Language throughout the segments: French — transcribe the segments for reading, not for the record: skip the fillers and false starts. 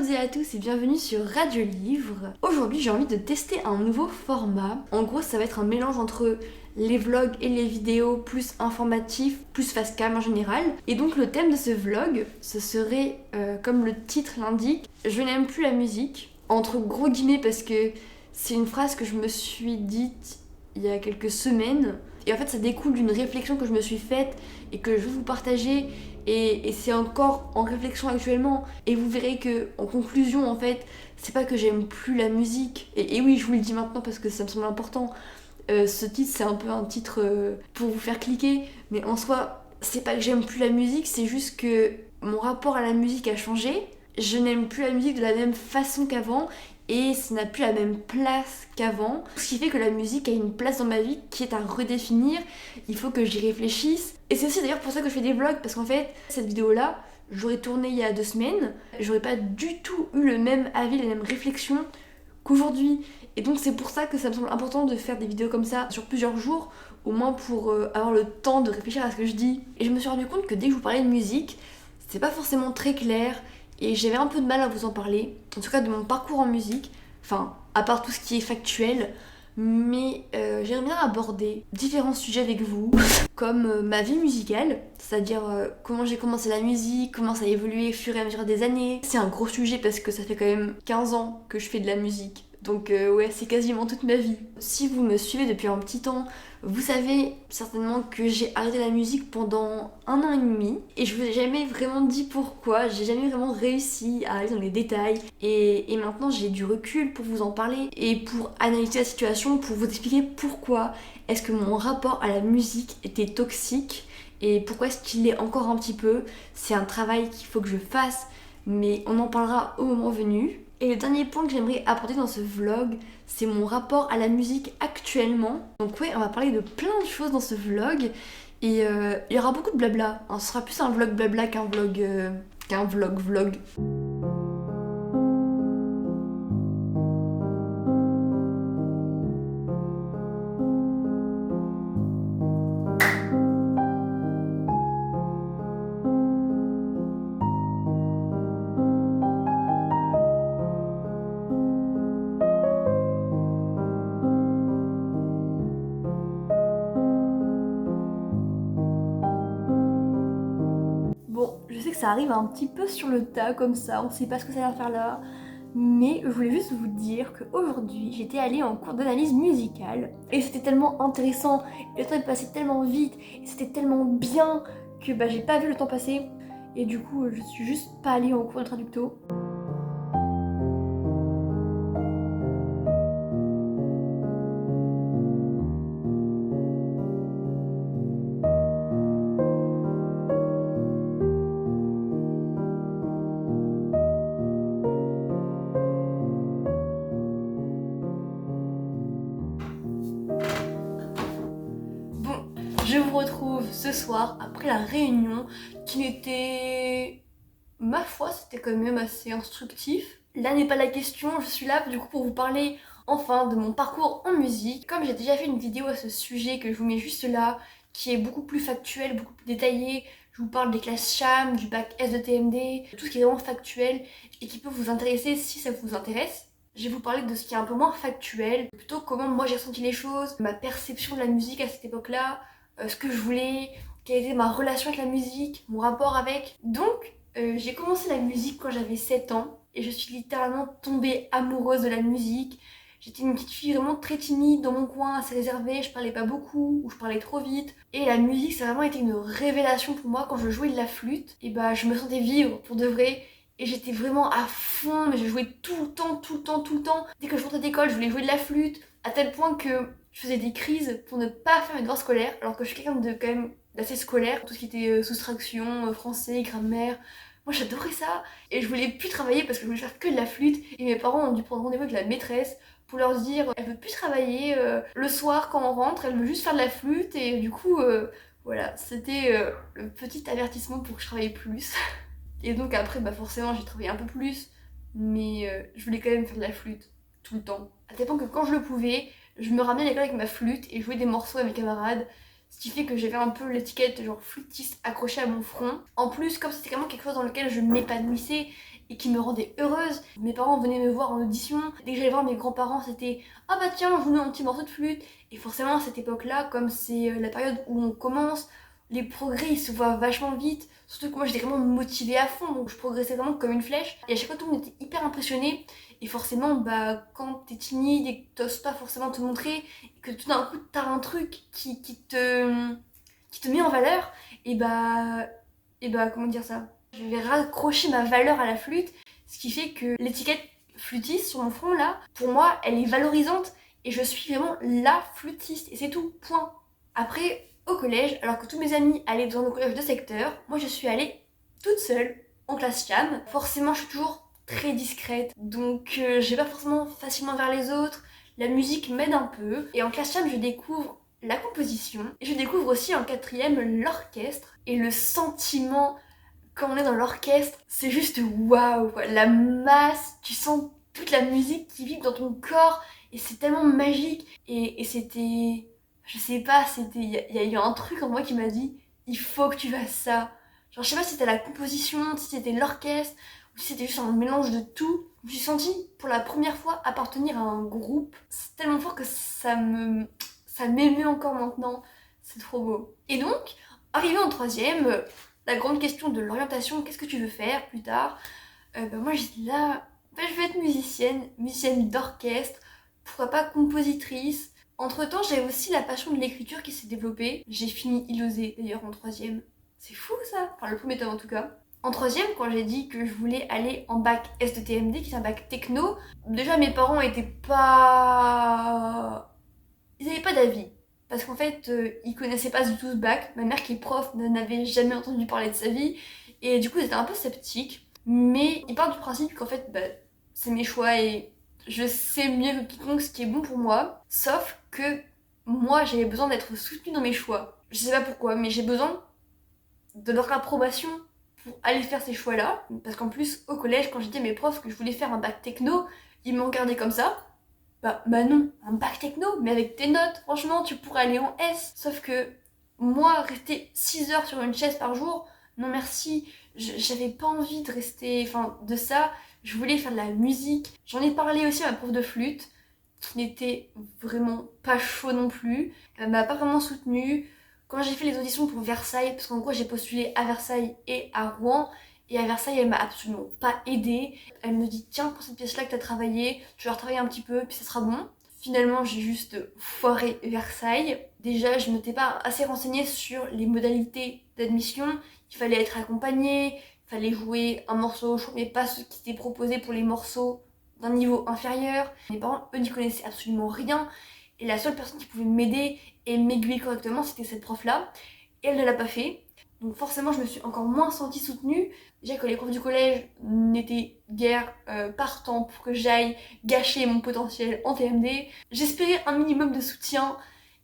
toutes et à tous et bienvenue sur Radio Livre. Aujourd'hui j'ai envie de tester un nouveau format. En gros ça va être un mélange entre les vlogs et les vidéos plus informatifs, plus face cam en général. Et donc le thème de ce vlog, ce serait, comme le titre l'indique, je n'aime plus la musique. Entre gros guillemets parce que c'est une phrase que je me suis dite il y a quelques semaines. Et en fait ça découle d'une réflexion que je me suis faite et que je veux vous partager. Et c'est encore en réflexion actuellement. Et vous verrez que en conclusion en fait, c'est pas que j'aime plus la musique. Et oui, je vous le dis maintenant parce que ça me semble important. Ce titre c'est un peu un titre pour vous faire cliquer. Mais en soi, c'est pas que j'aime plus la musique, c'est juste que mon rapport à la musique a changé. Je n'aime plus la musique de la même façon qu'avant. Et ça n'a plus la même place qu'avant. Ce qui fait que la musique a une place dans ma vie qui est à redéfinir. Il faut que j'y réfléchisse. Et c'est aussi d'ailleurs pour ça que je fais des vlogs. Parce qu'en fait, cette vidéo-là, j'aurais tourné il y a 2 semaines. J'aurais pas du tout eu le même avis, la même réflexion qu'aujourd'hui. Et donc c'est pour ça que ça me semble important de faire des vidéos comme ça sur plusieurs jours. Au moins pour avoir le temps de réfléchir à ce que je dis. Et je me suis rendu compte que dès que je vous parlais de musique, c'est pas forcément très clair. Et j'avais un peu de mal à vous en parler, en tout cas de mon parcours en musique, enfin, à part tout ce qui est factuel, mais j'aimerais bien aborder différents sujets avec vous, comme ma vie musicale, c'est-à-dire comment j'ai commencé la musique, comment ça a évolué au fur et à mesure des années. C'est un gros sujet parce que ça fait quand même 15 ans que je fais de la musique, donc ouais, c'est quasiment toute ma vie. Si vous me suivez depuis un petit temps, vous savez certainement que j'ai arrêté la musique pendant 1 an et demi et je vous ai jamais vraiment dit pourquoi, j'ai jamais vraiment réussi à aller dans les détails et maintenant j'ai du recul pour vous en parler et pour analyser la situation, pour vous expliquer pourquoi est-ce que mon rapport à la musique était toxique et pourquoi est-ce qu'il est encore un petit peu. C'est un travail qu'il faut que je fasse, mais on en parlera au moment venu. Et le dernier point que j'aimerais apporter dans ce vlog, c'est mon rapport à la musique actuellement. Donc ouais, on va parler de plein de choses dans ce vlog. Et il y aura beaucoup de blabla. Hein, ce sera plus un vlog blabla qu'un vlog. Bon, je sais que ça arrive un petit peu sur le tas comme ça, on sait pas ce que ça va faire là. Mais je voulais juste vous dire qu'aujourd'hui, j'étais allée en cours d'analyse musicale et c'était tellement intéressant, et le temps est passé tellement vite, et c'était tellement bien que j'ai pas vu le temps passer. Et du coup, je suis juste pas allée en cours de traducto. Bon, je vous retrouve ce soir après la réunion qui n'était... Ma foi, c'était quand même assez instructif. Là n'est pas la question, je suis là du coup pour vous parler enfin de mon parcours en musique. Comme j'ai déjà fait une vidéo à ce sujet que je vous mets juste là, qui est beaucoup plus factuelle, beaucoup plus détaillée, je vous parle des classes CHAM, du bac S de TMD, tout ce qui est vraiment factuel et qui peut vous intéresser si ça vous intéresse. Je vais vous parler de ce qui est un peu moins factuel, plutôt comment moi j'ai ressenti les choses, ma perception de la musique à cette époque-là, ce que je voulais, quelle était ma relation avec la musique, mon rapport avec. Donc, j'ai commencé la musique quand j'avais 7 ans et je suis littéralement tombée amoureuse de la musique. J'étais une petite fille vraiment très timide dans mon coin, assez réservée, je parlais pas beaucoup ou je parlais trop vite. Et la musique, ça a vraiment été une révélation pour moi. Quand je jouais de la flûte, et je me sentais vivre pour de vrai. Et j'étais vraiment à fond, mais je jouais tout le temps, tout le temps, tout le temps. Dès que je rentrais d'école, je voulais jouer de la flûte, à tel point que je faisais des crises pour ne pas faire mes devoirs scolaires, alors que je suis quelqu'un de quand même d'assez scolaire, tout ce qui était soustraction, français, grammaire. Moi j'adorais ça et je voulais plus travailler parce que je voulais faire que de la flûte et mes parents ont dû prendre rendez-vous avec la maîtresse pour leur dire elle veut plus travailler le soir quand on rentre, elle veut juste faire de la flûte et du coup voilà, c'était le petit avertissement pour que je travaille plus. Et donc après forcément j'ai travaillé un peu plus mais je voulais quand même faire de la flûte tout le temps. À tel point que quand je le pouvais, je me ramenais à l'école avec ma flûte et jouais des morceaux avec mes camarades. Ce qui fait que j'avais un peu l'étiquette genre flûtiste accrochée à mon front. En plus, comme c'était vraiment quelque chose dans lequel je m'épanouissais et qui me rendait heureuse. Mes parents venaient me voir en audition. Dès que j'allais voir mes grands-parents, c'était ah bah tiens, joue-nous un petit morceau de flûte. Et forcément, à cette époque-là, comme c'est la période où on commence, les progrès ils se voient vachement vite. Surtout que moi j'étais vraiment motivée à fond, donc je progressais vraiment comme une flèche. Et à chaque fois, tout le monde était hyper impressionné. Et forcément, bah quand t'es timide et que t'oses pas forcément te montrer, et que tout d'un coup t'as un truc qui te met en valeur, et bah, comment dire ça? Je vais raccrocher ma valeur à la flûte, ce qui fait que l'étiquette flûtiste sur mon front là, pour moi, elle est valorisante et je suis vraiment la flûtiste et c'est tout, point. Après, au collège, alors que tous mes amis allaient dans nos collèges de secteur, moi je suis allée toute seule en classe cham. Forcément, je suis toujours très discrète, donc je vais pas forcément facilement vers les autres. La musique m'aide un peu et en classe cham, je découvre la composition et je découvre aussi en quatrième l'orchestre et le sentiment quand on est dans l'orchestre, c'est juste waouh, quoi. La masse, tu sens toute la musique qui vibre dans ton corps et c'est tellement magique. Et c'était, je sais pas, il y a eu un truc en moi qui m'a dit, il faut que tu fasses ça. Genre, je sais pas si c'était la composition, si c'était l'orchestre, ou si c'était juste un mélange de tout. Je me suis sentie pour la première fois appartenir à un groupe. C'est tellement fort que ça m'émeut encore maintenant. C'est trop beau. Et donc, arrivé en troisième, la grande question de l'orientation, qu'est-ce que tu veux faire plus tard? Moi j'étais là, je veux être musicienne d'orchestre, pourquoi pas compositrice. Entre temps j'ai aussi la passion de l'écriture qui s'est développée. J'ai fini Ilosé d'ailleurs en troisième. C'est fou ça, enfin le premier tome en tout cas. En troisième, quand j'ai dit que je voulais aller en bac S de TMD, qui est un bac techno, déjà mes parents étaient pas... Ils avaient pas d'avis. Parce qu'en fait, ils connaissaient pas du tout ce bac. Ma mère qui est prof n'avait jamais entendu parler de sa vie. Et du coup, ils étaient un peu sceptiques. Mais ils partent du principe qu'en fait, bah, c'est mes choix et je sais mieux que quiconque ce qui est bon pour moi. Sauf que moi, j'avais besoin d'être soutenue dans mes choix. Je sais pas pourquoi, mais j'ai besoin de leur approbation pour aller faire ces choix-là. Parce qu'en plus, au collège, quand j'ai dit à mes profs que je voulais faire un bac techno, ils m'ont regardé comme ça. Bah non, un bac techno, mais avec tes notes, franchement, tu pourrais aller en S. Sauf que moi, rester 6 heures sur une chaise par jour, non merci, j'avais pas envie de rester, enfin, de ça. Je voulais faire de la musique. J'en ai parlé aussi à ma prof de flûte, qui n'était vraiment pas chaud non plus. Elle m'a pas vraiment soutenue. Quand j'ai fait les auditions pour Versailles, parce qu'en gros, j'ai postulé à Versailles et à Rouen, et à Versailles, elle m'a absolument pas aidée. Elle me dit tiens, pour cette pièce-là que t'as travaillé, tu vas retravailler un petit peu, puis ça sera bon. Finalement, j'ai juste foiré Versailles. Déjà, je m'étais pas assez renseignée sur les modalités d'admission. Il fallait être accompagné, il fallait jouer un morceau, mais pas ce qui était proposé pour les morceaux d'un niveau inférieur. Mes parents, eux, n'y connaissaient absolument rien. Et la seule personne qui pouvait m'aider et m'aiguiller correctement, c'était cette prof-là. Et elle ne l'a pas fait. Donc forcément, je me suis encore moins sentie soutenue. Déjà que les profs du collège n'étaient guère partants pour que j'aille gâcher mon potentiel en TMD. J'espérais un minimum de soutien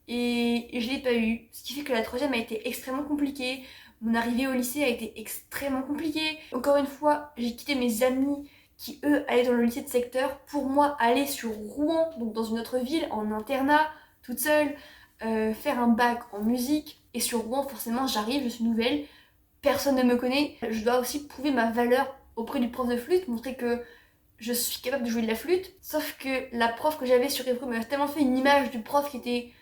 et je l'ai pas eu. Ce qui fait que la troisième a été extrêmement compliquée. Mon arrivée au lycée a été extrêmement compliquée. Encore une fois, j'ai quitté mes amis qui eux allaient dans le lycée de secteur pour moi aller sur Rouen, donc dans une autre ville, en internat, toute seule, faire un bac en musique. Et sur Rouen, forcément, j'arrive, je suis nouvelle, personne ne me connaît. Je dois aussi prouver ma valeur auprès du prof de flûte, montrer que je suis capable de jouer de la flûte. Sauf que la prof que j'avais sur Évreux m'a tellement fait une image du prof qui était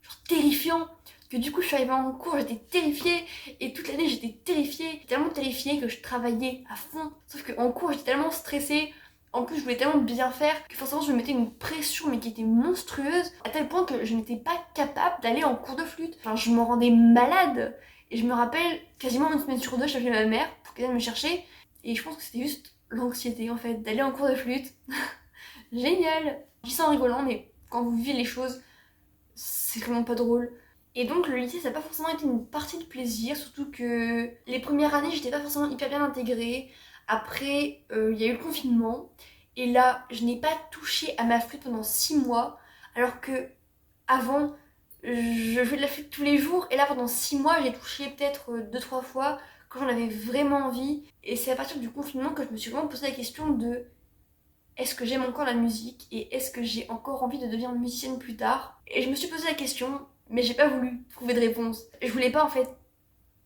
genre terrifiant, que du coup je suis arrivée en cours, j'étais terrifiée, et toute l'année j'étais terrifiée. J'étais tellement terrifiée que je travaillais à fond. Sauf qu'en cours j'étais tellement stressée, en plus je voulais tellement bien faire, que forcément je me mettais une pression mais qui était monstrueuse, à tel point que je n'étais pas capable d'aller en cours de flûte. Enfin je m'en rendais malade. Et je me rappelle, quasiment une semaine sur deux, j'appelais ma mère pour qu'elle vienne me chercher, et je pense que c'était juste l'anxiété en fait, d'aller en cours de flûte. Génial! Je dis ça en rigolant, mais quand vous vivez les choses, c'est vraiment pas drôle. Et donc le lycée ça n'a pas forcément été une partie de plaisir, surtout que les premières années j'étais pas forcément hyper bien intégrée. Après il y a eu le confinement et là je n'ai pas touché à ma flûte pendant 6 mois alors que avant je jouais de la flûte tous les jours et là pendant 6 mois j'ai touché peut-être 2-3 fois quand j'en avais vraiment envie. Et c'est à partir du confinement que je me suis vraiment posé la question de est-ce que j'aime encore la musique et est-ce que j'ai encore envie de devenir musicienne plus tard. Et je me suis posé la question mais j'ai pas voulu trouver de réponse. Je voulais pas en fait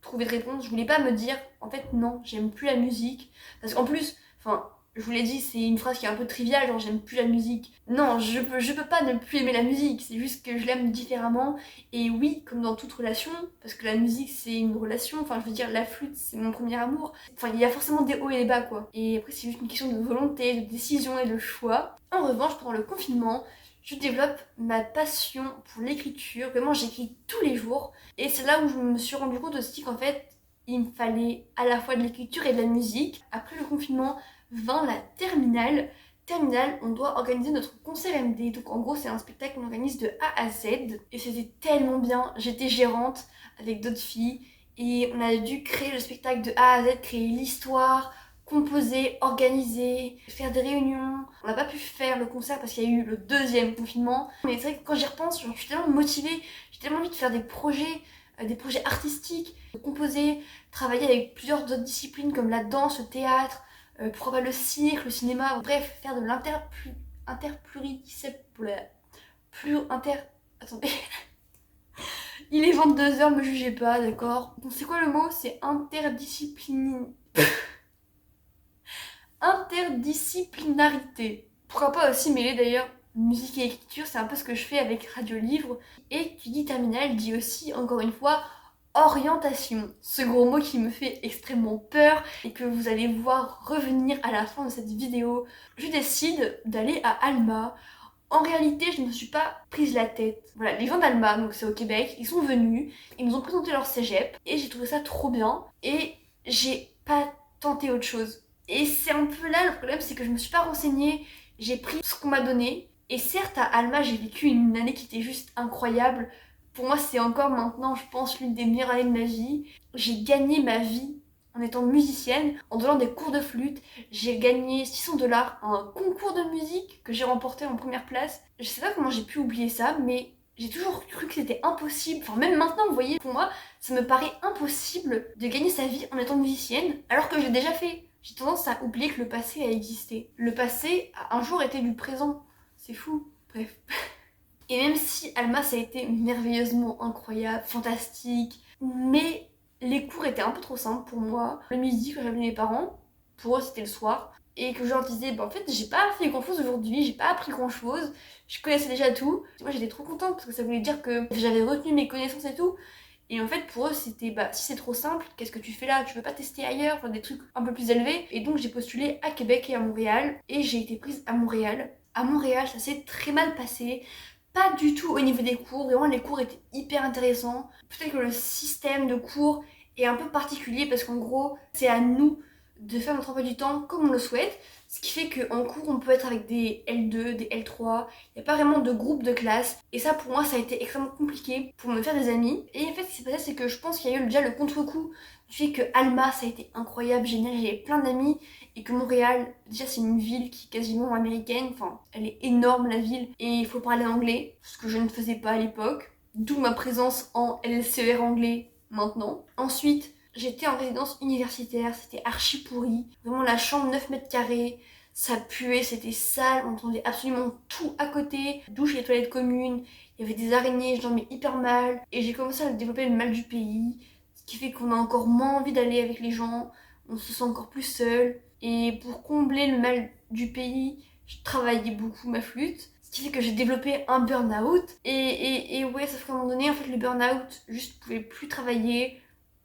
trouver de réponse, je voulais pas me dire en fait non, j'aime plus la musique. Parce qu'en plus, Enfin, je vous l'ai dit, c'est une phrase qui est un peu triviale, genre j'aime plus la musique. Non, je peux pas ne plus aimer la musique, c'est juste que je l'aime différemment. Et oui, comme dans toute relation, parce que la musique c'est une relation, enfin je veux dire, la flûte c'est mon premier amour. Enfin, il y a forcément des hauts et des bas quoi. Et après, c'est juste une question de volonté, de décision et de choix. En revanche, pendant le confinement, je développe ma passion pour l'écriture. Vraiment, j'écris tous les jours. Et c'est là où je me suis rendu compte aussi qu'en fait, il me fallait à la fois de l'écriture et de la musique. Après le confinement, vint la terminale. Terminale, on doit organiser notre concert MD. Donc en gros, c'est un spectacle qu'on organise de A à Z. Et c'était tellement bien. J'étais gérante avec d'autres filles. Et on a dû créer le spectacle de A à Z, créer l'histoire, composer, organiser, faire des réunions. On n'a pas pu faire le concert parce qu'il y a eu le deuxième confinement. Mais c'est vrai que quand j'y repense, je suis tellement motivée. J'ai tellement envie de faire des projets artistiques, de composer, travailler avec plusieurs autres disciplines comme la danse, le théâtre, pourquoi pas le cirque, le cinéma, bref, faire de Attendez. Il est 22h, me jugez pas, d'accord. Donc c'est quoi le mot? C'est interdisciplinarité. Pourquoi pas aussi mêler d'ailleurs musique et écriture, c'est un peu ce que je fais avec Radio Livre. Et qui dit terminale dit aussi, encore une fois, orientation. Ce gros mot qui me fait extrêmement peur et que vous allez voir revenir à la fin de cette vidéo. Je décide d'aller à Alma. En réalité, je ne me suis pas prise la tête. Voilà, les gens d'Alma, donc c'est au Québec, ils sont venus, ils nous ont présenté leur cégep et j'ai trouvé ça trop bien et j'ai pas tenté autre chose. Et c'est un peu là le problème, c'est que je me suis pas renseignée, j'ai pris ce qu'on m'a donné. Et certes, à Alma, j'ai vécu une année qui était juste incroyable. Pour moi, c'est encore maintenant, je pense, l'une des meilleures années de ma vie. J'ai gagné ma vie en étant musicienne, en donnant des cours de flûte. J'ai gagné 600 $ à un concours de musique que j'ai remporté en première place. Je sais pas comment j'ai pu oublier ça, mais j'ai toujours cru que c'était impossible. Enfin, même maintenant, vous voyez, pour moi, ça me paraît impossible de gagner sa vie en étant musicienne, alors que je l'ai déjà fait. J'ai tendance à oublier que le passé a existé. Le passé a un jour été du présent. C'est fou. Bref. Et même si Alma, ça a été merveilleusement incroyable, fantastique, mais les cours étaient un peu trop simples pour moi. Le midi, quand j'avais mes parents, pour eux c'était le soir, et que je leur disais, bah en fait, j'ai pas fait grand chose aujourd'hui, j'ai pas appris grand chose, je connaissais déjà tout. Et moi j'étais trop contente parce que ça voulait dire que j'avais retenu mes connaissances et tout. Et en fait, pour eux, c'était bah si c'est trop simple, qu'est-ce que tu fais là? Tu veux pas tester ailleurs, enfin des trucs un peu plus élevés? Et donc j'ai postulé à Québec et à Montréal, et j'ai été prise à Montréal. À Montréal, ça s'est très mal passé. Pas du tout au niveau des cours, vraiment les cours étaient hyper intéressants. Peut-être que le système de cours est un peu particulier parce qu'en gros, c'est à nous de faire notre emploi du temps comme on le souhaite. Ce qui fait qu'en cours, on peut être avec des L2, des L3. Il n'y a pas vraiment de groupe de classe. Et ça, pour moi, ça a été extrêmement compliqué pour me faire des amis. Et en fait, ce qui s'est passé, c'est que je pense qu'il y a eu déjà le contre-coup du fait que Alma, ça a été incroyable, génial, j'avais plein d'amis. Et que Montréal, déjà, c'est une ville qui est quasiment américaine. Enfin, elle est énorme, la ville. Et il faut parler anglais, ce que je ne faisais pas à l'époque. D'où ma présence en LCR anglais maintenant. Ensuite, j'étais en résidence universitaire, c'était archi pourri. Vraiment la chambre 9 mètres carrés, ça puait, c'était sale, on entendait absolument tout à côté. Douche et les toilettes communes, il y avait des araignées, je dormais hyper mal. Et j'ai commencé à développer le mal du pays, ce qui fait qu'on a encore moins envie d'aller avec les gens, on se sent encore plus seul. Et pour combler le mal du pays, je travaillais beaucoup ma flûte. Ce qui fait que j'ai développé un burn-out. Et ouais, sauf qu'à un moment donné, en fait, le burn-out, juste, je pouvais plus travailler.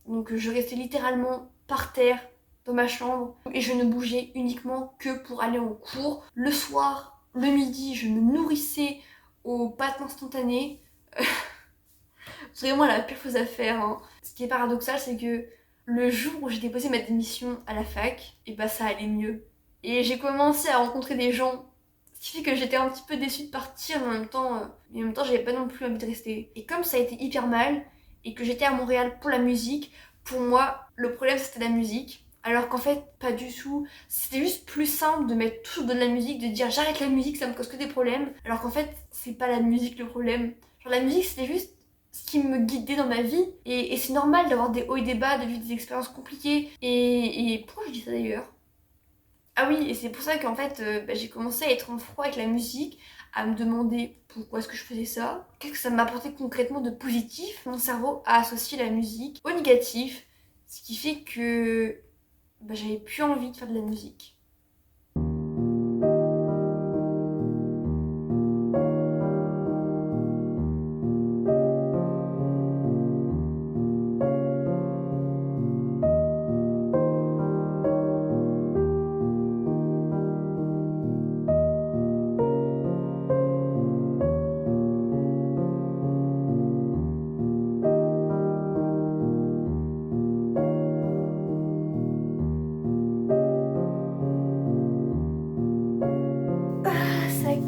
Donc je restais littéralement par terre dans ma chambre et je ne bougeais uniquement que pour aller en cours. Le soir, le midi, je me nourrissais aux pâtes instantanées. C'est vraiment la pire chose à faire, hein. Ce qui est paradoxal, c'est que le jour où j'ai déposé ma démission à la fac, et bah ça allait mieux. Et j'ai commencé à rencontrer des gens, ce qui fait que j'étais un petit peu déçue de partir, mais en même temps j'avais pas non plus envie de rester. Et comme ça a été hyper mal, et que j'étais à Montréal pour la musique, pour moi, le problème c'était la musique. Alors qu'en fait, pas du tout. C'était juste plus simple de mettre toujours de la musique, de dire j'arrête la musique, ça me cause que des problèmes. Alors qu'en fait, c'est pas la musique le problème. Genre la musique c'était juste ce qui me guidait dans ma vie. Et c'est normal d'avoir des hauts et des bas, de vivre des expériences compliquées. Et pourquoi je dis ça d'ailleurs? Ah oui, et c'est pour ça qu'en fait, j'ai commencé à être en froid avec la musique, à me demander pourquoi est-ce que je faisais ça, qu'est-ce que ça m'apportait concrètement de positif. Mon cerveau a associé la musique au négatif, ce qui fait que j'avais plus envie de faire de la musique.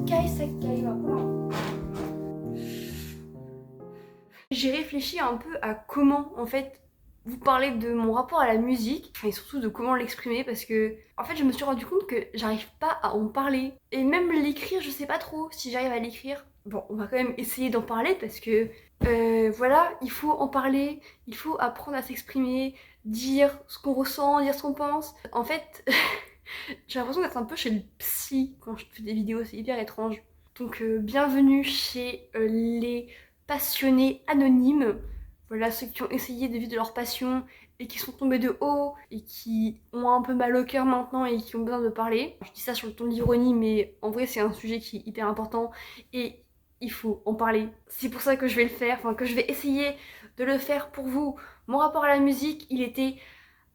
caille maintenant. J'ai réfléchi un peu à comment en fait vous parler de mon rapport à la musique, et surtout de comment l'exprimer, parce que en fait je me suis rendu compte que j'arrive pas à en parler. Et même l'écrire, je sais pas trop si j'arrive à l'écrire. Bon, on va quand même essayer d'en parler parce que voilà, il faut en parler, il faut apprendre à s'exprimer, dire ce qu'on ressent, dire ce qu'on pense. En fait, j'ai l'impression d'être un peu chez le psy quand je fais des vidéos, c'est hyper étrange. Donc bienvenue chez les passionnés anonymes. Voilà, ceux qui ont essayé de vivre de leur passion et qui sont tombés de haut et qui ont un peu mal au cœur maintenant et qui ont besoin de parler. Je dis ça sur le ton d'ironie, mais en vrai c'est un sujet qui est hyper important et il faut en parler. C'est pour ça que je vais le faire, enfin que je vais essayer de le faire pour vous. Mon rapport à la musique, il était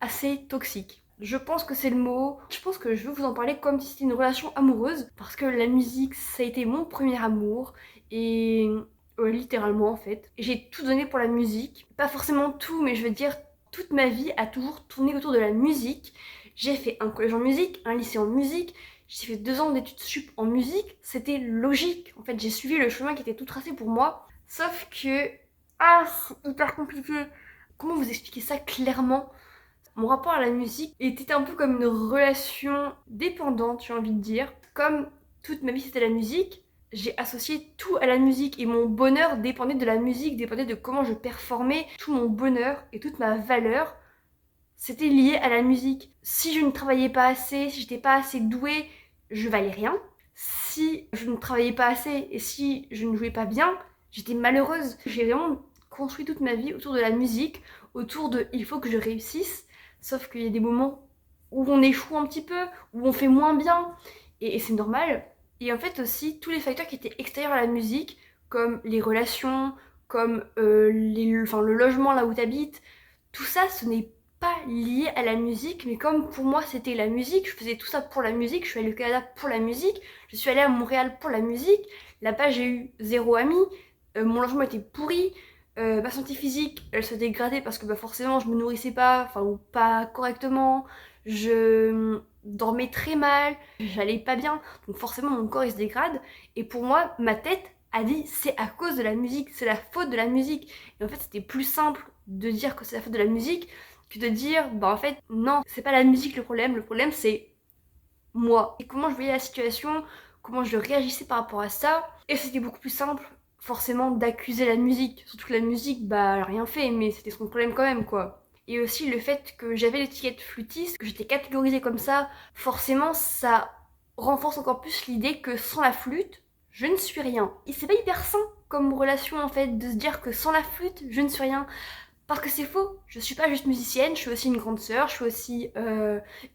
assez toxique. Je pense que c'est le mot. Je pense que je veux vous en parler comme si c'était une relation amoureuse, parce que la musique, ça a été mon premier amour, et littéralement en fait. J'ai tout donné pour la musique. Pas forcément tout, mais je veux dire, toute ma vie a toujours tourné autour de la musique. J'ai fait un collège en musique, un lycée en musique, j'ai fait 2 ans d'études sup en musique. C'était logique. En fait, j'ai suivi le chemin qui était tout tracé pour moi. Sauf que... Ah, c'est hyper compliqué. Comment vous expliquer ça clairement ? Mon rapport à la musique était un peu comme une relation dépendante, j'ai envie de dire. Comme toute ma vie c'était la musique, j'ai associé tout à la musique et mon bonheur dépendait de la musique, dépendait de comment je performais. Tout mon bonheur et toute ma valeur, c'était lié à la musique. Si je ne travaillais pas assez, si j'étais pas assez douée, je valais rien. Si je ne travaillais pas assez et si je ne jouais pas bien, j'étais malheureuse. J'ai vraiment construit toute ma vie autour de la musique, autour de il faut que je réussisse. Sauf qu'il y a des moments où on échoue un petit peu, où on fait moins bien, et c'est normal. Et en fait aussi, tous les facteurs qui étaient extérieurs à la musique, comme les relations, comme le logement là où tu habites, tout ça, ce n'est pas lié à la musique, mais comme pour moi c'était la musique, je faisais tout ça pour la musique, je suis allée au Canada pour la musique, je suis allée à Montréal pour la musique, là-bas j'ai eu 0 ami, mon logement était pourri, ma santé physique, elle se dégradait parce que forcément je me nourrissais pas, enfin ou pas correctement, je dormais très mal, j'allais pas bien, donc forcément mon corps il se dégrade. Et pour moi, ma tête a dit c'est à cause de la musique, c'est la faute de la musique. Et en fait c'était plus simple de dire que c'est la faute de la musique que de dire en fait non, c'est pas la musique le problème c'est moi. Et comment je voyais la situation, comment je réagissais par rapport à ça. Et c'était beaucoup plus simple forcément d'accuser la musique. Surtout que la musique, elle a rien fait, mais c'était son problème quand même, quoi. Et aussi le fait que j'avais l'étiquette flûtiste, que j'étais catégorisée comme ça, forcément ça renforce encore plus l'idée que sans la flûte, je ne suis rien. Et c'est pas hyper sain comme relation en fait, de se dire que sans la flûte, je ne suis rien. Parce que c'est faux, je suis pas juste musicienne, je suis aussi une grande sœur, je suis aussi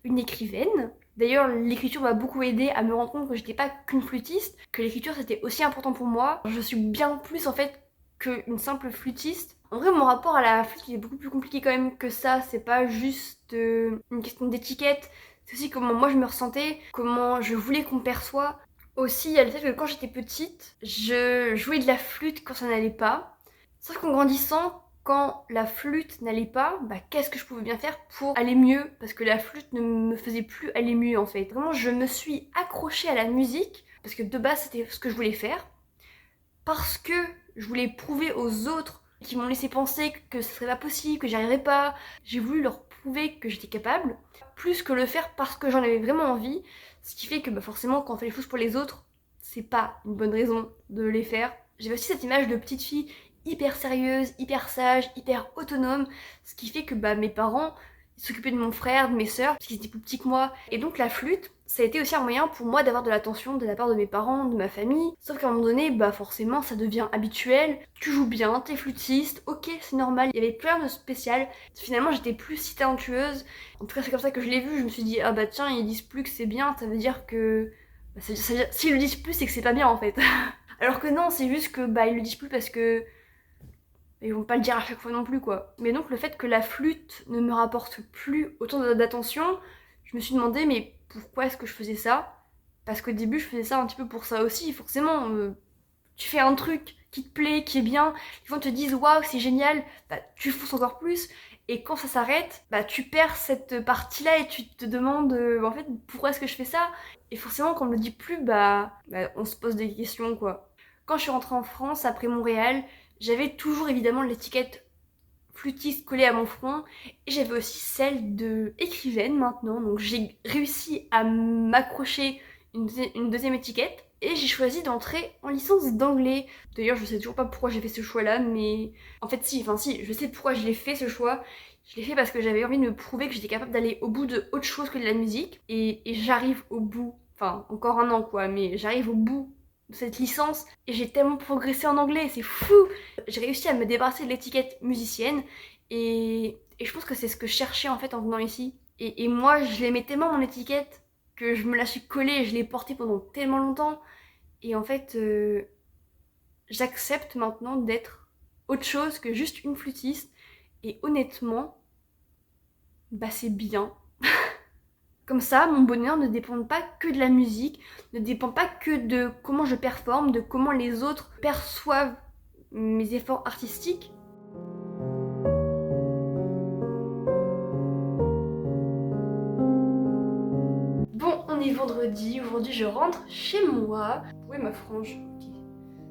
une écrivaine. D'ailleurs, l'écriture m'a beaucoup aidée à me rendre compte que j'étais pas qu'une flûtiste, que l'écriture c'était aussi important pour moi. Je suis bien plus en fait qu'une simple flûtiste. En vrai, mon rapport à la flûte il est beaucoup plus compliqué quand même que ça, c'est pas juste une question d'étiquette, c'est aussi comment moi je me ressentais, comment je voulais qu'on me perçoive. Aussi, il y a le fait que quand j'étais petite, je jouais de la flûte quand ça n'allait pas. Sauf qu'en grandissant, quand la flûte n'allait pas, qu'est-ce que je pouvais bien faire pour aller mieux? Parce que la flûte ne me faisait plus aller mieux en fait. Vraiment, je me suis accrochée à la musique, parce que de base c'était ce que je voulais faire, parce que je voulais prouver aux autres qui m'ont laissé penser que ce serait pas possible, que j'y arriverais pas. J'ai voulu leur prouver que j'étais capable, plus que le faire parce que j'en avais vraiment envie. Ce qui fait que forcément, quand on fait les choses pour les autres, c'est pas une bonne raison de les faire. J'avais aussi cette image de petite fille hyper sérieuse, hyper sage, hyper autonome, ce qui fait que mes parents s'occupaient de mon frère, de mes sœurs, parce qu'ils étaient plus petits que moi. Et donc la flûte, ça a été aussi un moyen pour moi d'avoir de l'attention de la part de mes parents, de ma famille. Sauf qu'à un moment donné, forcément ça devient habituel, tu joues bien, t'es flûtiste, ok c'est normal, il y avait plus rien de spécial. Finalement j'étais plus si talentueuse, en tout cas c'est comme ça que je l'ai vu, je me suis dit ah tiens ils disent plus que c'est bien, ça veut dire que... s'ils le disent plus c'est que c'est pas bien en fait. Alors que non, c'est juste que ils le disent plus parce que ils vont pas le dire à chaque fois non plus quoi. Mais donc le fait que la flûte ne me rapporte plus autant d'attention, je me suis demandé mais pourquoi est-ce que je faisais ça? Parce qu'au début je faisais ça un petit peu pour ça aussi, forcément. Tu fais un truc qui te plaît, qui est bien, les gens te disent waouh c'est génial, tu fonces encore plus. Et quand ça s'arrête, bah tu perds cette partie-là et tu te demandes en fait pourquoi est-ce que je fais ça? Et forcément quand on me le dit plus, bah on se pose des questions quoi. Quand je suis rentrée en France après Montréal, j'avais toujours évidemment l'étiquette flûtiste collée à mon front et j'avais aussi celle de écrivaine maintenant, donc j'ai réussi à m'accrocher une deuxième étiquette et j'ai choisi d'entrer en licence d'anglais. D'ailleurs je sais toujours pas pourquoi j'ai fait ce choix là, mais en fait si, je sais pourquoi je l'ai fait ce choix. Je l'ai fait parce que j'avais envie de me prouver que j'étais capable d'aller au bout de autre chose que de la musique et j'arrive au bout, enfin encore un an quoi, mais j'arrive au bout de cette licence et j'ai tellement progressé en anglais, c'est fou! J'ai réussi à me débarrasser de l'étiquette musicienne et je pense que c'est ce que je cherchais en fait en venant ici. Et moi, je l'aimais tellement mon étiquette que je me la suis collée et je l'ai portée pendant tellement longtemps. Et en fait, j'accepte maintenant d'être autre chose que juste une flûtiste. Et honnêtement, bah c'est bien. Comme ça, mon bonheur ne dépend pas que de la musique, ne dépend pas que de comment je performe, de comment les autres perçoivent mes efforts artistiques. Bon, on est vendredi, aujourd'hui je rentre chez moi. Où est ma frange? Ok.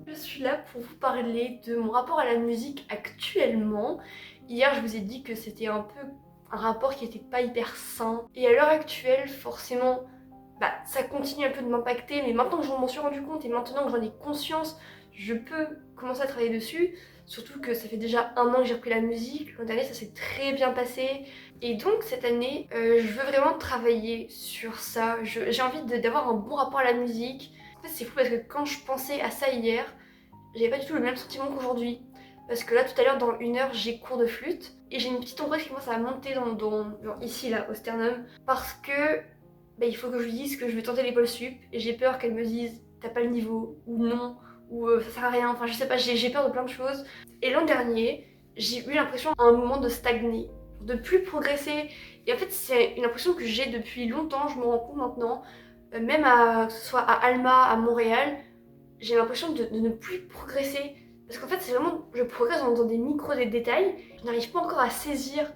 Je suis là pour vous parler de mon rapport à la musique actuellement. Hier je vous ai dit que c'était un peu un rapport qui était pas hyper sain. Et à l'heure actuelle, forcément, bah ça continue un peu de m'impacter, mais maintenant que je m'en suis rendu compte et maintenant que j'en ai conscience, je peux commencer à travailler dessus. Surtout que ça fait déjà un an que j'ai repris la musique, l'an dernier ça s'est très bien passé. Et donc cette année, je veux vraiment travailler sur ça. J'ai envie d'avoir un bon rapport à la musique. En fait c'est fou parce que quand je pensais à ça hier, j'avais pas du tout le même sentiment qu'aujourd'hui. Parce que là tout à l'heure dans 1 heure j'ai cours de flûte et j'ai une petite angoisse qui commence à monter genre ici là au sternum. Parce que bah, il faut que je lui dise que je vais tenter l'école sup et j'ai peur qu'elle me dise t'as pas le niveau ou non ou ça sert à rien, enfin je sais pas, j'ai peur de plein de choses. Et l'an dernier, j'ai eu l'impression à un moment de stagner, de plus progresser. Et en fait c'est une impression que j'ai depuis longtemps, je me rends compte maintenant, même que ce soit à Alma, à Montréal, j'ai l'impression de ne plus progresser. Parce qu'en fait c'est vraiment, je progresse dans des micros des détails, je n'arrive pas encore à saisir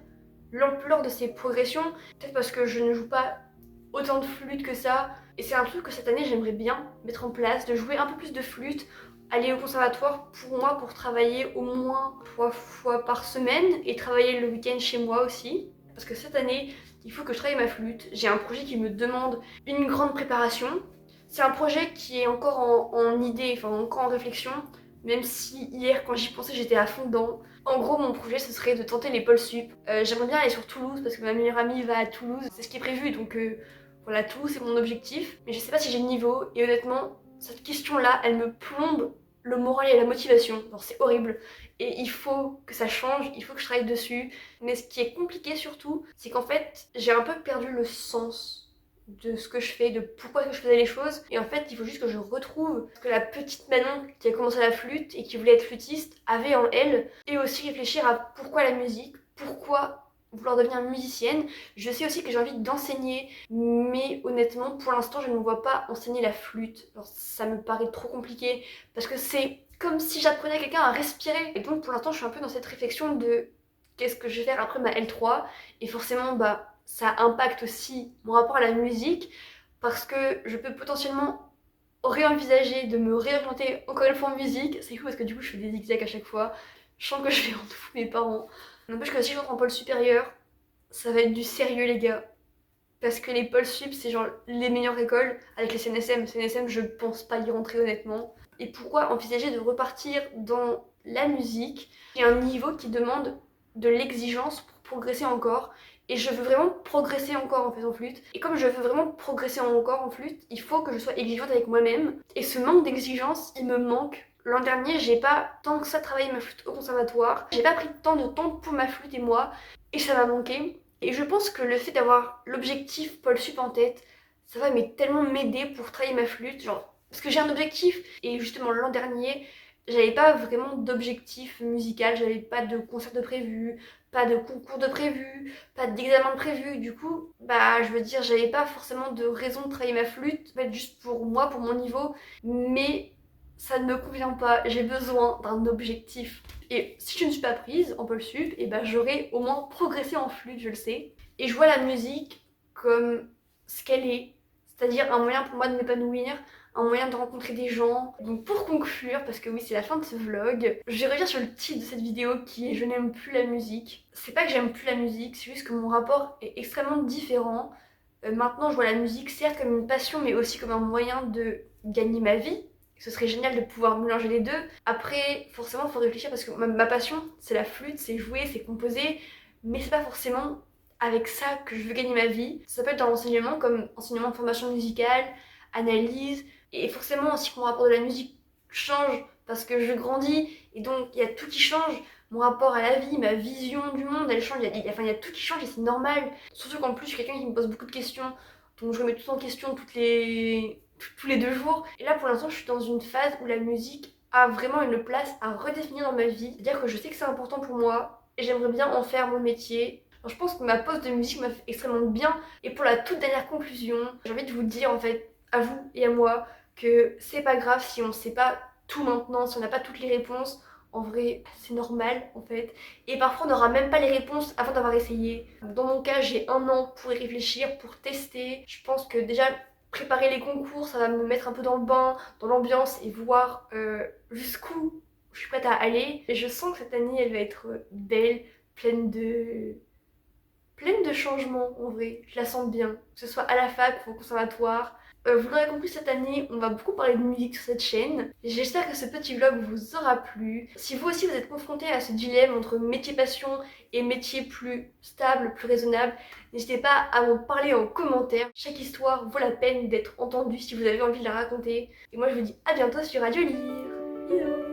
l'ampleur de ces progressions, peut-être parce que je ne joue pas autant de flûte que ça. Et c'est un truc que cette année j'aimerais bien mettre en place, de jouer un peu plus de flûte, aller au conservatoire pour moi pour travailler au moins 3 fois par semaine et travailler le week-end chez moi aussi. Parce que cette année, il faut que je travaille ma flûte. J'ai un projet qui me demande une grande préparation. C'est un projet qui est encore en idée, enfin encore en réflexion, même si hier quand j'y pensais j'étais à fond dedans. En gros mon projet ce serait de tenter les pôles sup. J'aimerais bien aller sur Toulouse parce que ma meilleure amie va à Toulouse, c'est ce qui est prévu donc voilà, Toulouse c'est mon objectif. Mais je sais pas si j'ai le niveau et honnêtement cette question là elle me plombe le moral et la motivation. Genre c'est horrible et il faut que ça change, il faut que je travaille dessus. Mais ce qui est compliqué surtout c'est qu'en fait j'ai un peu perdu le sens de ce que je fais, de pourquoi je faisais les choses. Et en fait, il faut juste que je retrouve ce que la petite Manon qui a commencé la flûte et qui voulait être flûtiste avait en elle. Et aussi réfléchir à pourquoi la musique, pourquoi vouloir devenir musicienne. Je sais aussi que j'ai envie d'enseigner, mais honnêtement, pour l'instant, je ne me vois pas enseigner la flûte. Alors, ça me paraît trop compliqué parce que c'est comme si j'apprenais à quelqu'un à respirer. Et donc, pour l'instant, je suis un peu dans cette réflexion de qu'est-ce que je vais faire après ma L3. Et forcément, ça impacte aussi mon rapport à la musique parce que je peux potentiellement réenvisager de me réorienter encore une fois en musique. C'est fou parce que du coup je fais des zigzags à chaque fois. Je sens que je vais rendre fou mes parents. N'empêche que si je rentre en pôle supérieur, ça va être du sérieux les gars. Parce que les pôles sup c'est genre les meilleures écoles avec les CNSM. CNSM je pense pas y rentrer honnêtement. Et pourquoi envisager de repartir dans la musique? J'ai un niveau qui demande de l'exigence pour progresser encore. Et je veux vraiment progresser encore en fait en flûte. Et comme je veux vraiment progresser encore en flûte, il faut que je sois exigeante avec moi-même. Et ce manque d'exigence, il me manque. L'an dernier, j'ai pas tant que ça travaillé ma flûte au conservatoire. J'ai pas pris tant de temps pour ma flûte et moi. Et ça m'a manqué. Et je pense que le fait d'avoir l'objectif Pôle Sup en tête, ça va tellement m'aider pour travailler ma flûte. Genre, parce que j'ai un objectif. Et justement, l'an dernier, j'avais pas vraiment d'objectif musical. J'avais pas de concert de prévu, pas de concours de prévu, pas d'examen de prévu. Du coup, je veux dire, j'avais pas forcément de raison de travailler ma flûte, en fait, juste pour moi, pour mon niveau. Mais ça ne me convient pas, j'ai besoin d'un objectif. Et si je ne suis pas prise en pole sup, et ben j'aurai au moins progressé en flûte, je le sais. Et je vois la musique comme ce qu'elle est, c'est-à-dire un moyen pour moi de m'épanouir, un moyen de rencontrer des gens. Donc pour conclure, parce que oui c'est la fin de ce vlog, je vais revenir sur le titre de cette vidéo qui est « Je n'aime plus la musique ». C'est pas que j'aime plus la musique, c'est juste que mon rapport est extrêmement différent. Maintenant je vois la musique certes comme une passion mais aussi comme un moyen de gagner ma vie. Ce serait génial de pouvoir mélanger les deux. Après, forcément, il faut réfléchir parce que ma passion, c'est la flûte, c'est jouer, c'est composer. Mais c'est pas forcément avec ça que je veux gagner ma vie. Ça peut être dans l'enseignement, comme enseignement de formation musicale, analyse. Et forcément, aussi, mon rapport de la musique change parce que je grandis. Et donc, il y a tout qui change. Mon rapport à la vie, ma vision du monde, elle change. Il y a tout qui change et c'est normal. Surtout qu'en plus, je suis quelqu'un qui me pose beaucoup de questions. Donc, je remets tout en question tous les 2 jours. Et là, pour l'instant, je suis dans une phase où la musique a vraiment une place à redéfinir dans ma vie. C'est-à-dire que je sais que c'est important pour moi et j'aimerais bien en faire mon métier. Alors, je pense que ma pause de musique m'a fait extrêmement bien. Et pour la toute dernière conclusion, j'ai envie de vous dire en fait, à vous et à moi, que c'est pas grave si on sait pas tout maintenant, si on n'a pas toutes les réponses. En vrai, c'est normal en fait. Et parfois, on n'aura même pas les réponses avant d'avoir essayé. Dans mon cas, j'ai 1 an pour y réfléchir, pour tester. Je pense que déjà, préparer les concours, ça va me mettre un peu dans le bain, dans l'ambiance et voir jusqu'où je suis prête à aller. Et je sens que cette année, elle va être belle, pleine de changements en vrai. Je la sens bien, que ce soit à la fac ou au conservatoire. Vous l'aurez compris, cette année, on va beaucoup parler de musique sur cette chaîne. J'espère que ce petit vlog vous aura plu. Si vous aussi vous êtes confronté à ce dilemme entre métier passion et métier plus stable, plus raisonnable, n'hésitez pas à m'en parler en commentaire. Chaque histoire vaut la peine d'être entendue si vous avez envie de la raconter. Et moi je vous dis à bientôt sur Radio Lire. Bisous.